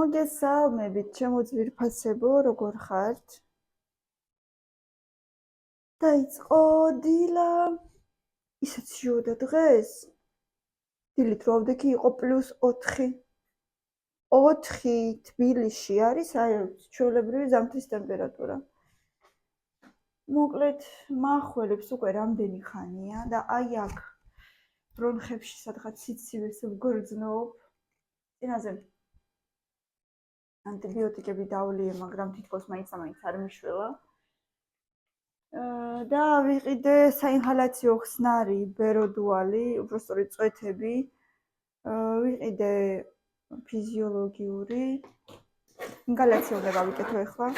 მოგესალმებით, ჩემო ძვირფასებო, როგორ ხართ? დაიწყო დილა. ისეთ შიოდა დღეს. დილით რო ავდექი იყო +4. 4 თბილისში არის ჩვეულებრივი ზამთრის ტემპერატურა. მოკლედ, მახველებს უკვე რამდენი ხანია და აი აქ ბრონხებში სადღაც სიცივეს ვგრძნობ. წინაზე ანტიბიოტიკები დავლიე, მაგრამ თითქოს მაინც არ მიშველა. და ვიყიდე საინჰალაციო ხსნარი ბეროდუალი, უბრალოდ წვეთები. ვიყიდე ფიზიოლოგიური ინგალაცია უნდა გავიკეთო ახლა.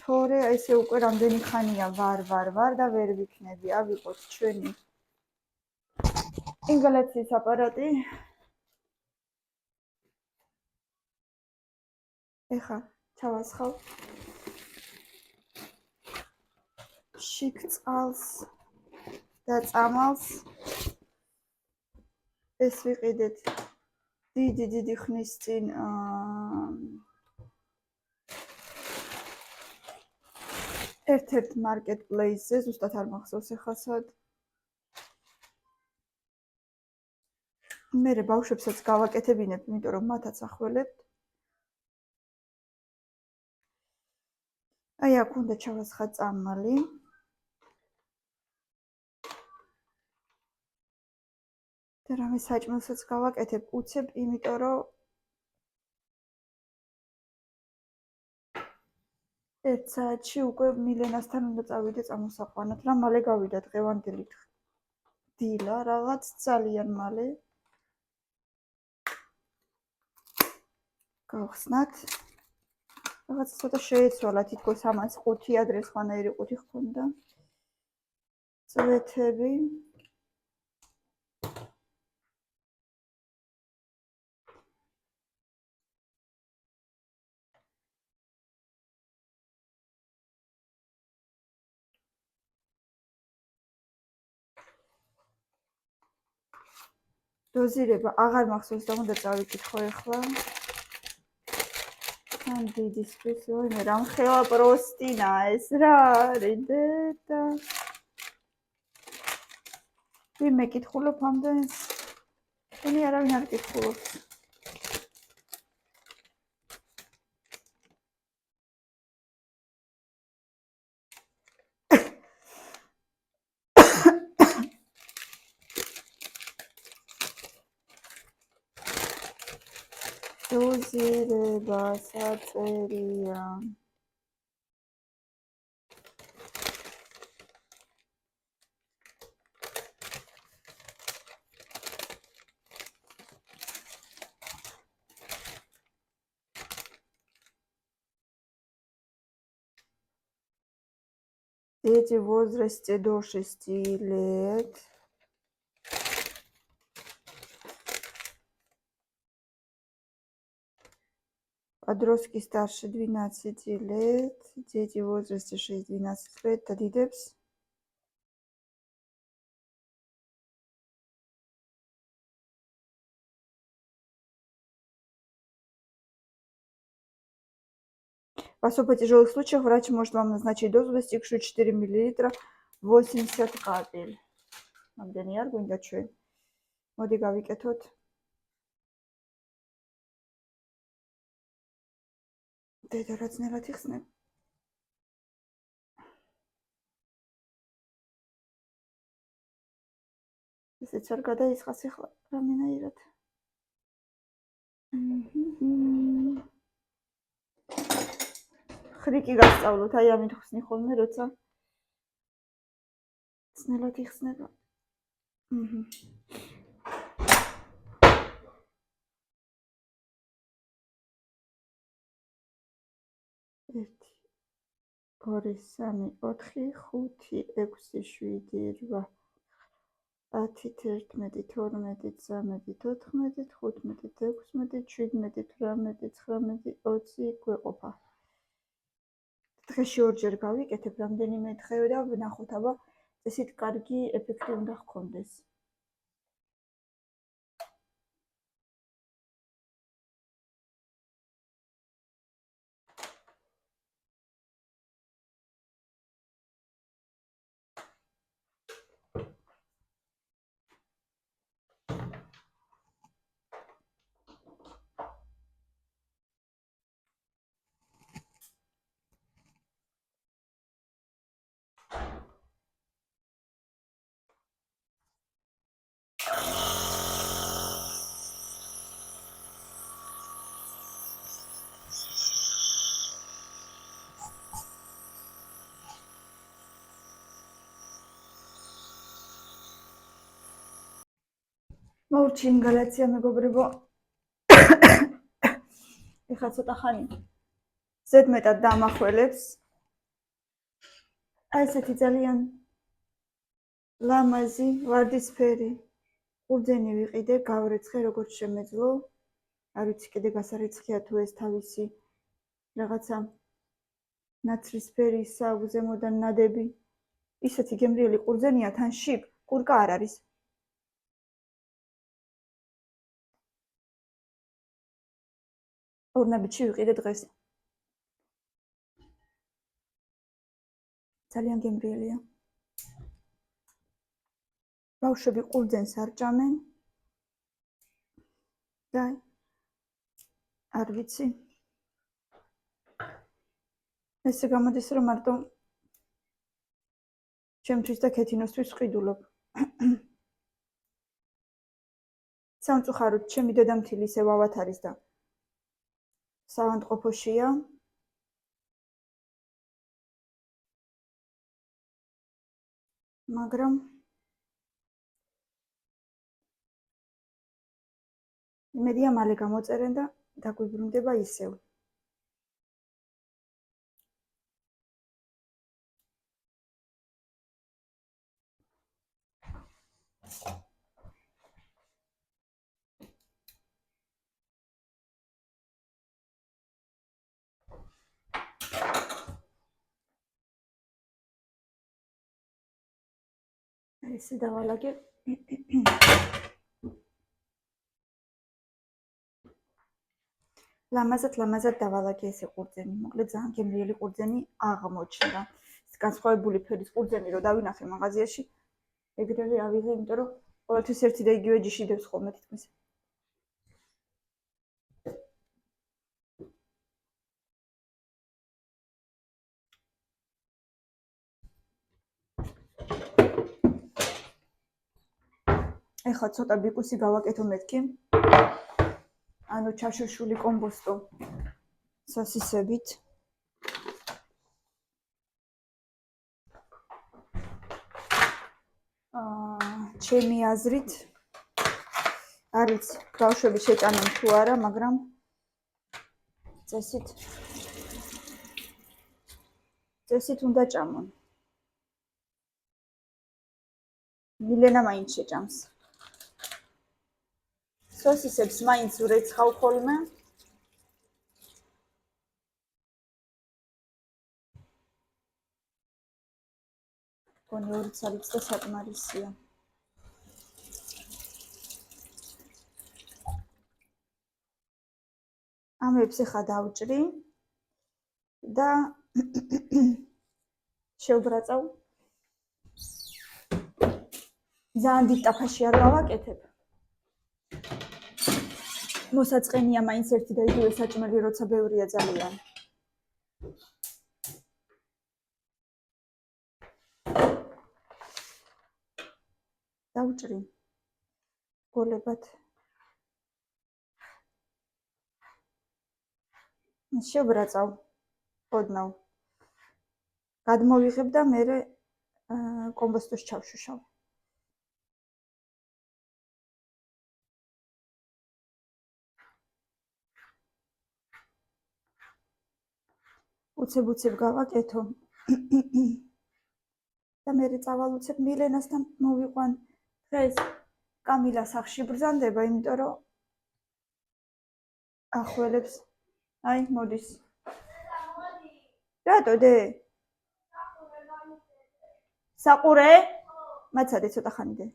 თორე ესე უკვე რამდენი ხანია ვარ და ვერ ვიქნები. ავიღოთ ჩვენი ინგალაციის აპარატი. ეხა ჩავასხავ შიგ წყალს და წამალს. ეს ვიყიდეთ დიდი ხნის წინ ერთ-ერთ მარკეტპლეისზე, ზუსტად არ მახსოვს ახლა სად. მე ბავშვებსაც გავაკეთებინებ, იმიტომ რომ მათაც ახველებთ. აი აქ უნდა ჩავასხა წამალი. და რამე საჭმელსაც გავაკეთებ უცებ, იმიტომ რომ ერთ საათში უკვე მილენასთან უნდა წავიდე წამოსაყვანად, რა მალე გავიდა დღევანდელი დილა, რაღაც ძალიან მალე. გავხსნათ. რაღაც ცოტა შეეცვალა, თითქოს ამას 5 ადრესხანაირი 5 ჰქონდა. წვეთები. დოზირება აღარ მახსოვს და უნდა წავიკითხო ახლა. თან დიდისთვის, ვინმე რამ ხელა პროსტინა ეს რა არის დედა. ვინმე კითხულობ ამდენს? შენი არავინ არ კითხულობს. დოზირება საწერია. Дети в возрасте до 6 лет. Подростки старше 12 лет. Дети в возрасте 6-12 лет. Тадидепс. В особо тяжелых случаях врач может вам назначить дозу, достигшую 4 мл 80 капель. Ამდენი არ გვინდა ჩვენ. მოდი გავიკეთოთ. დედა რა ძნელად იხსნებ. ესეც არ გადაისხას ახლა რამენაირად. ხრიკი გასწავლოთ, აი ამით ხსნი ხოლმე, როცა ძნელად იხსნება. ერთი, 2, 3, 4, 5, 6, 7, 8, 10, 11, 12, 13, 14, 15, 16, 17, 18, 19, 20 გვეყოფა. დღეში ორჯერ გავიკეთებ რამდენიმე დღე და ვნახოთ, აბა ესეთ კარგი ეფექტი უნდა ჰქონდეს. მოვრჩი ინგალაცია მეგობრებო. ეხლა ცოტა ხანი ზედმეტად დამახველებს. აი ესეთი ძალიან ლამაზი ვარდისფერი ყურძენი ვიყიდე, გავრეცხე როგორც შემეძლო. არ ვიცი კიდე გასარიცხია თუ ეს თავისი რაღაცა ნაცრისფერი ზემოდან ნადები. ისეთი გემრიელი ყურძენია, თან შიგ კურკა არ არის. ორნაბიჯი ვიყიდე დღეს. ძალიან გემრიელია. ბავშვები ყურძენს არ ჭამენ. და არ ვიცი. ესე გამოდის, რომ მარტო ჩემთვის და ქეთინოსთვის ვყიდულობ. სამწუხაროდ, ჩემი დედამთილი ისევ ავად არის და საავადმყოფოშია. მაგრამ იმედია მალე გამოწერენ და დაგვიბრუნდება ისევ. ესე დავალაგე. ლამაზად დავალაგე ესე ყურძენი. მოკლედ ძალიან გემრიელი ყურძენი აღმოჩნდა. განსხვავებული ფერის ყურძენი რო დავინახე მაღაზიაში, ეგრევე ავიღე, იმიტომ რომ ყოველთვის ერთი და იგივე ჯიში დევს ხოლმე თითქმის. ეხლა ცოტა ბიკუსი გავაკეთო მეთქი. ანუ ჩაშოშული კომბოსტო სოსისებით. ჩემი აზრით არ ვიცი, ბავშვები შეჭამენ თუ არა, მაგრამ წესით უნდა ჭამონ. მილენა მაინც შეჭამს. სოსისებს მაინც ვრეცხავ ხოლმე. გონი 2 წელიც და საკმარისია. ამებს ახლა დავჭრი და შევბრაწავ. ძალიან დიდ ტაფაში არ ვავაკეთებ. მოსაწყენია მაინც ერთი და იგივე საჭმელი, როცა ბევრია ძალიან. დავჭრი გოლებად. შევბრაწავ ოდნავ. გადმოვიღებ და მერე კომბოსტოს ჩავშუშავ. უცებ გავაკეთო. და მერე წავალუცებ მილენასთან მოვიყვან. დღეს კამილა სახში ბრძანდება, იმიტომ რომ ახველებს. აი, მოდის. რატო დე? საყურე? მაცადე ცოტა ხანი დე.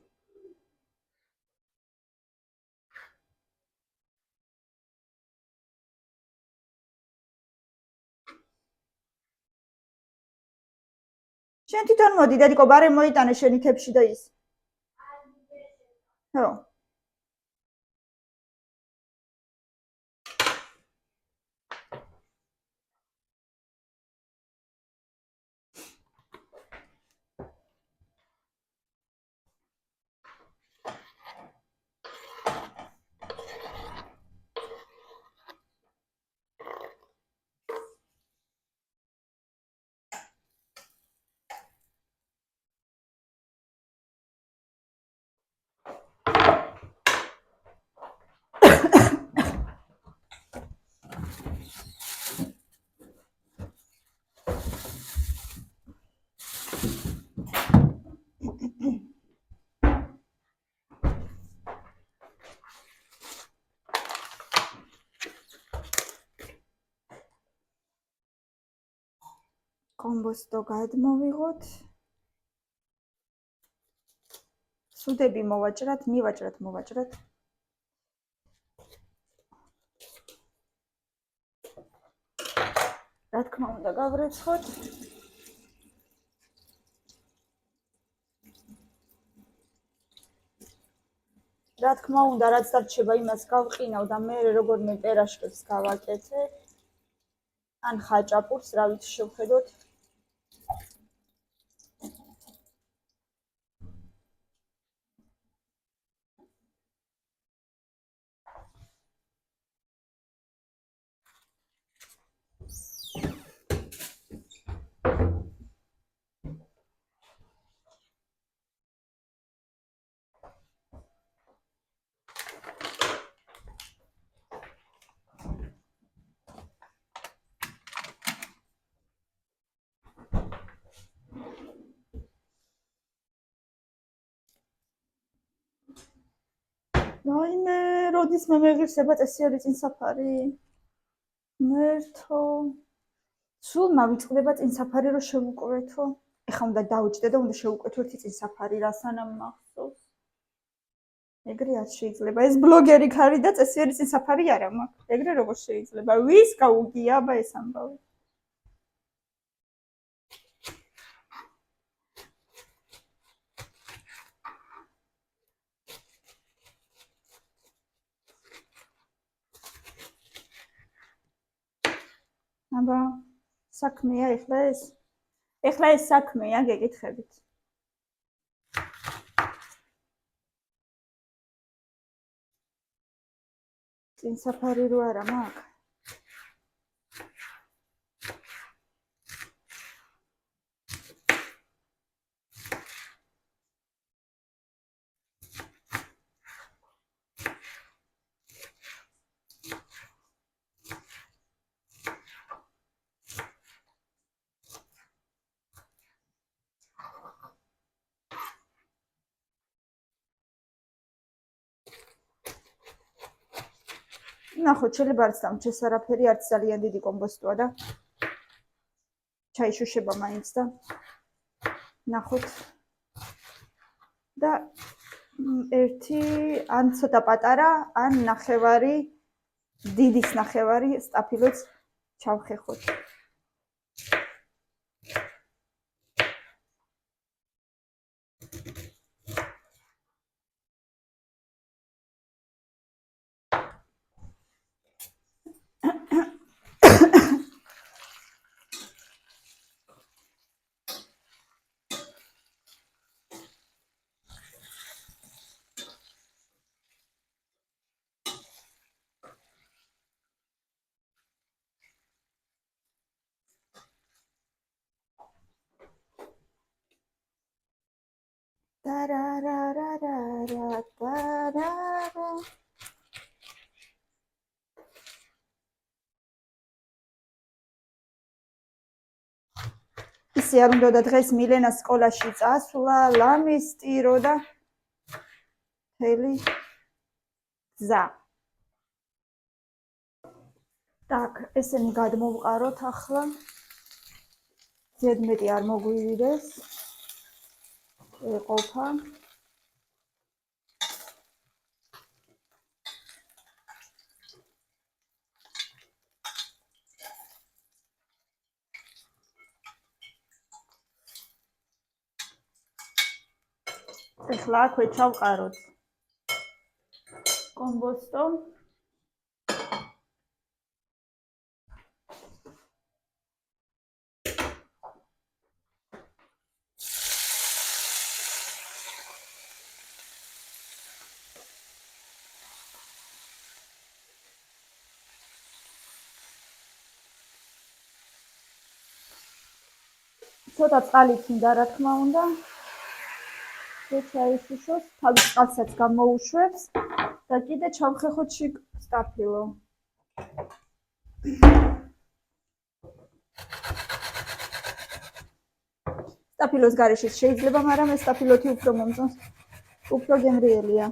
შენ თვითონ მოდი, დედიკო, ბარემ მოიტანე შენი თებში და ის. ხო. კომბოსტო გადმოვიღოთ. სუდები მოვაჭრათ, მივაჭრათ. რა თქმა უნდა, გავრეცხოთ. რა თქმა უნდა, რაც დარჩება, იმას გავყინავ და მე როგორმე პერაშკებს გავაკეთებ. ან ხაჭაპურს, რა ვიცი შევხედოთ. რაიმე, როდის მე მეღირსება წესი არის წინ საფარი? მერთო. სულ მავიწყდება წინ საფარი რომ შევუკვეთო. ეხლა უნდა დავიჭდე და უნდა შევუკვეთო ერთი წინ საფარი, რა სანამ მახსოვს. ეგრე არ შეიძლება. ეს ბლოგერი ხარი და წესი არის წინ საფარი არა მაქვს. ეგრე როგორ შეიძლება? ვის გაუგია აბა ეს ამბავი? აბა საქმეა ეხლა ეს? ეხლა ეს საქმეა, გეკითხებით. წინ საფარი რო არა მაქვს? ნახოთ, შეიძლება არც დამჩეს არაფერი, არც ძალიან დიდი კომბოსტოა და ჩაიშუშება მაინც და ნახოთ. და ერთი ან ცოტა პატარა, ან ნახევარი, დიდის ნახევარი სტაფილოც ჩავხეხოთ. ისე არ უნდა და დღეს მილენა სკოლაში წასვლა, ლამის ტირო და მთელი გზა. Так, ესენი გადმოვყაროთ ახლა. ზედმეტი არ მოგვივიდეს. ეყოფა. ეხლა აქვე ჩავყაროთ კომბოსტო. ცოტა წყალით მინდა, რა თქმა უნდა. ჩაიშუშოს, თავის წყალსაც გამოუშვებს და კიდე ჩავხეხოთ შიგ სტაფილო. სტაფილოს გარეშე შეიძლება, მაგრამ ეს სტაფილოთი უფრო მომწონს, უფრო გემრიელია.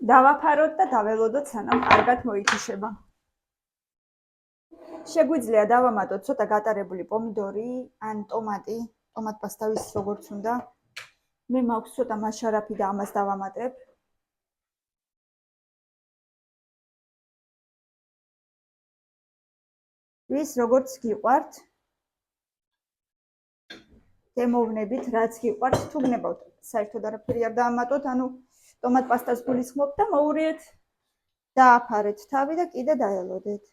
დავაფაროთ და დაველოდოთ, სანამ კარგად მოითიშება. შეგვიძლია დავამატოთ ცოტა გატარებული პომიდორი ან ტომატი, ტომატ პასტავის როგორც უნდა. მე მაქვს ცოტა მაშარაფი და ამას დავამატებ. ვის როგორც გიყვართ, გემოვნებით, რაც გიყვართ, თუ გნებავთ, საერთოდ არაფერი არ დავამატოთ, ანუ ტომატ პასტას გულისხმობთ და მოურიეთ, დააფარეთ თავი და კიდე დაელოდეთ.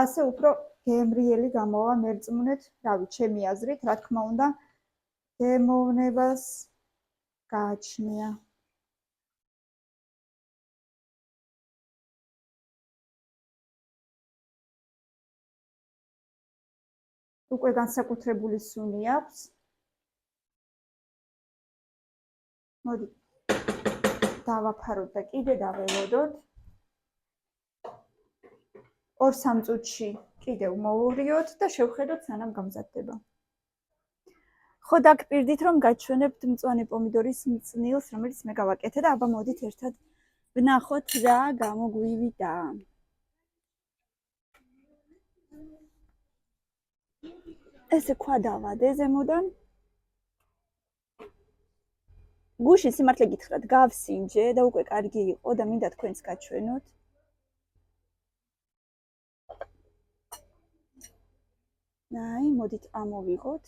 ასე უფრო გემრიელი გამოვა მერწმუნეთ, რავი, ჩემი აზრით, რა თქმა უნდა, გემოვნებას გააჩნია. უკვე განსაკუთრებული სუნი აქვს. მოდი დავაფაროთ და კიდე დაველოდოთ. 2-3 წუთში კიდევ მოურიოთ და შევხედოთ, სანამ გამზადდება. ხო, დაგპირდით, რომ გაჩვენებთ მწვანე პომიდორის მწნილს, რომელიც მე გავაკეთე და აბა მოდით ერთად ვნახოთ რა გამოგვივიდა. ესე ქვა დავადე ზემოდან. გუში სიმართლე გითხრათ, გავსინჯე და უკვე კარგი იყო და მინდა თქვენს გაჩვენოთ. აი, მოდით ამოვიღოთ.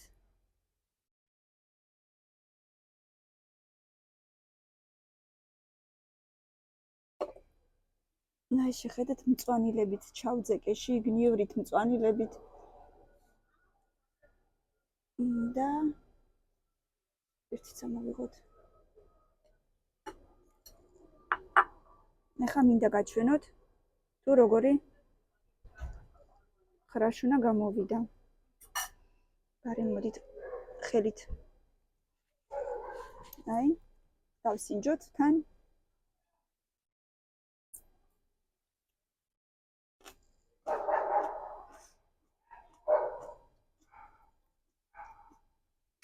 აი, შეხედეთ, მწვანილებით ჩავძეკეში, გნივრით მწვანილებით. და ერთიც ამოვიღოთ. ახლა მინდა გაჩვენოთ, თუ როგორი ხრაშუნა გამოვიდა. ბარემ მოდით ხელით. აი, დავსინჯოთ თან.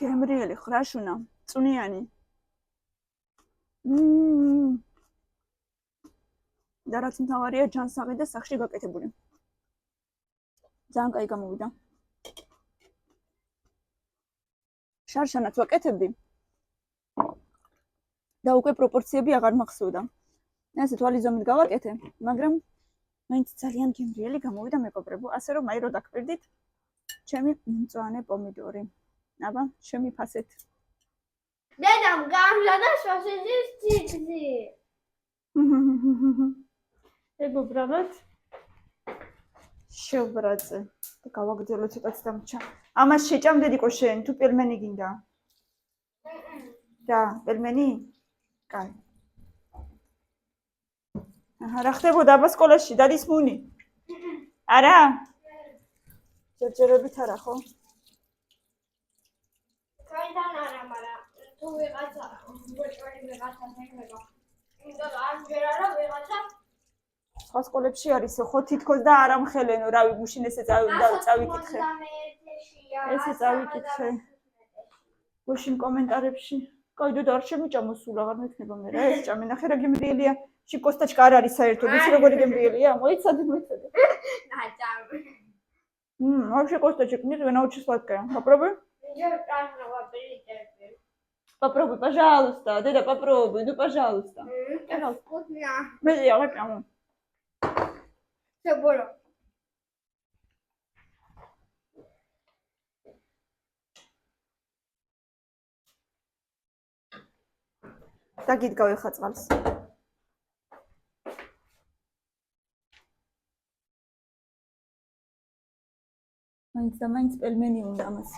გემრიელი ხრაშუნა, წვნიანი. და რაც მთავარია, ჯანსაღი და სახში გაკეთებული. ძალიან კაი გამოვიდა. შარშანაც ვაკეთებდი და უკვე პროპორციები აღარ მახსოვდა. ესე თვალი ზომით გავაკეთე, მაგრამ მაინც ძალიან გემრიელი გამოვიდა მეგობრებო, ასე რომ აი რო დაგპირდით, ჩემი მწვანე პომიდორი. აბა, შემიფასეთ. დედამ გამზადა სოსიჯის ციცი. მეგობრებო, შევბრაძე და გავაგრძელო ცოტაც დამრჩა. ამას შეჭამდედიკო შენ, თუ პელმენი გინდა? და, პელმენი? კაი. რა ხდებოდა აბა სკოლაში, დადის მუნი? არა? ჯერჯერობით არა, ხო? კაიდან არა, მაგრამ თუ ვიღაცა ბოჭვარი ვიღაცას ეკრება. იმიტომ არ ჯერ არა ვიღაცა სხვა სკოლებში არის, ხო თითქოს და არ ამხელენო, რავი, გუშინ ესე წავიკითხე. ესე წავიკითხე. გუშინ კომენტარებში. კაი და არ შემიჭამო სულ, აღარ მექნება მე რა ეს ჭამე, ნახე რა გემრიელია. შიკოსტაჩკა არ არის საერთოდ, იცი როგორი გემრიელია? მოიცადე. ნაჭამი. вообще косточек нет, я научу сладкое. Попробуй? Попробуй, пожалуйста. Деда, попробуй, ну пожалуйста. Это вкусно. Я прямо. Все было. დაგიდგავ ხა წყალს. მაინც და მაინც პელმენი უნდა ამას.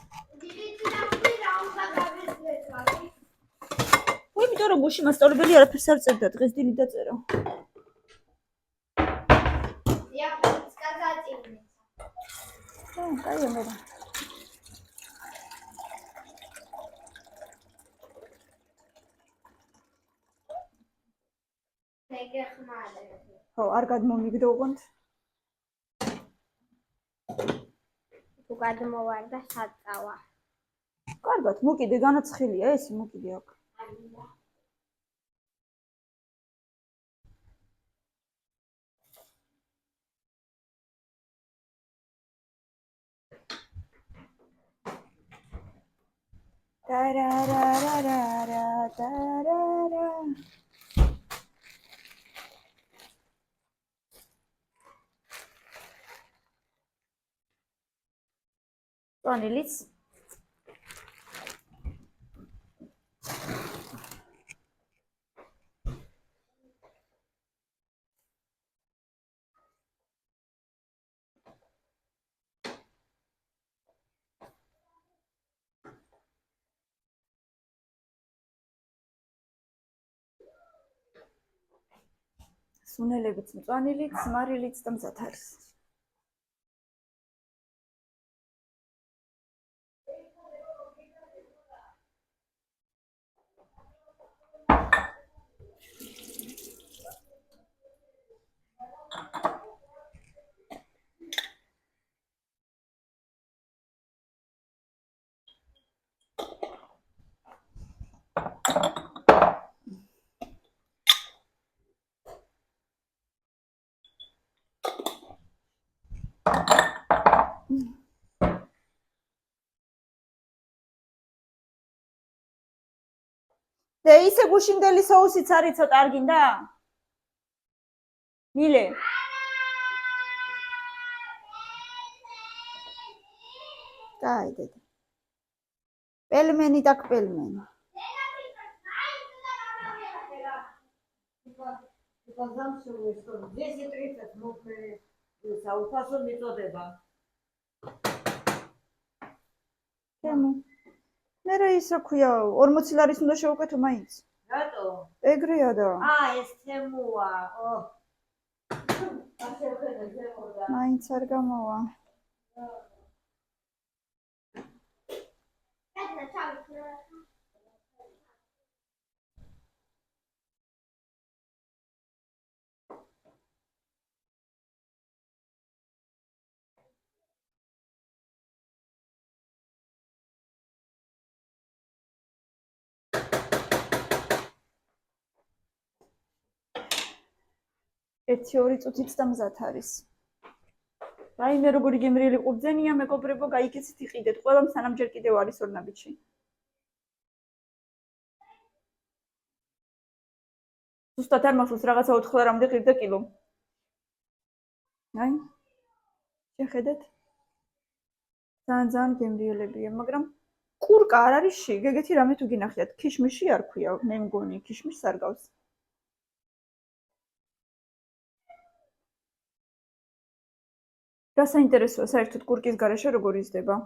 იმიტომ რომ გუში მასწავლებელი არაფერს არ წერდა, დღეს დილით დაწერა. კაი, ამერა. ხო, არ გადმომიგდოღონთ. თუ გადმოვარდა საწავა. კარგად, მოკიდე განაცხელია ეს, მოკიდე აქ. Tararararara, tarara. Vanilits. სუნელებიც, მწვანილიც, მარილიც და მზად არის. და ისე გუშინდელი соусიც არის ცოტა არ გინდა? მილე. კაი დედა. პელმენი და პელმენი. კემო. მე რა ის რა ქვია 40 ლარის უნდა შევუკეთო მაინც. რატო? ეგრეა და. ეს თემოა. ასე ვხედე თემოდა. მაინც არ გამოვა. ერთი ორი წუთიც და მზად არის. რაიმე როგორი გემრიელი ყურძენია, მეგობრებო, გაიქეცით იყიდეთ. ყველამ სანამ ჯერ კიდევ არის ორნაბიჯი. ზუსტად არ მახსოვს რაღაცა 4 ლარამდე ღირდა კილო. აი. შეხედეთ. ძალიან გემრიელებია, მაგრამ ყურკა არ არის შიგ, ეგეთი რამე თუ გინახიათ, ქიშმიში არ ქვია, მე მგონი, ქიშმიშს არ გავს. რა საინტერესოა საერთოდ კურკის გარეშე როგორ იზრდება?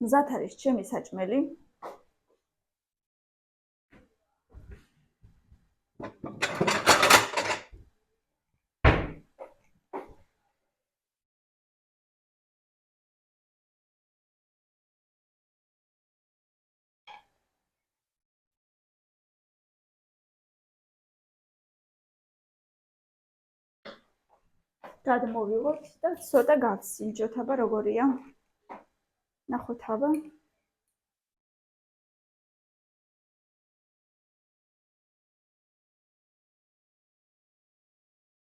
მზად არის ჩემი საჭმელი. გადმოვიღოთ და ცოტა გავსინჯოთ, აბა როგორია? ნახოთ აბა.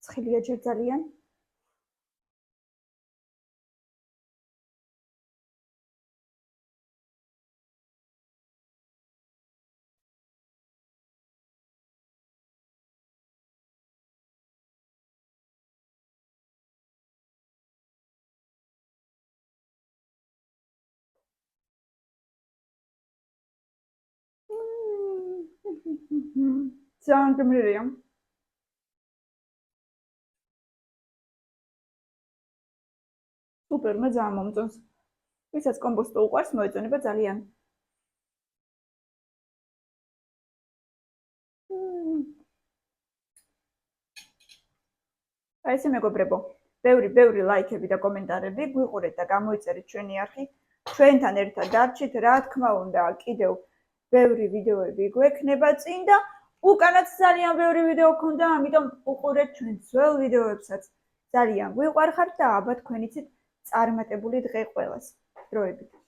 ცხელია ჯერ ძალიან. ძალიან გემრიელია. სუპერ, მე ძალიან მომწონს. ვისაც კომბოსტო უყვარს, მოეწონება ძალიან. აი ესე მეგობრებო, ბევრი ლაიქები და კომენტარები, გვიყურეთ და გამოიწერეთ ჩვენი არხი. ჩვენთან ერთად დარჩით, რა თქმა უნდა, კიდევ ბევრი ვიდეოები გვექნება წინ და უკანაც ძალიან ბევრი ვიდეო გქონდა, ამიტომ უყურეთ ჩვენ ძველ ვიდეოებსაც. ძალიან გვიყვარხართ და აბა თქვენ იცით წარმატებული დღე ყველას. დროებით.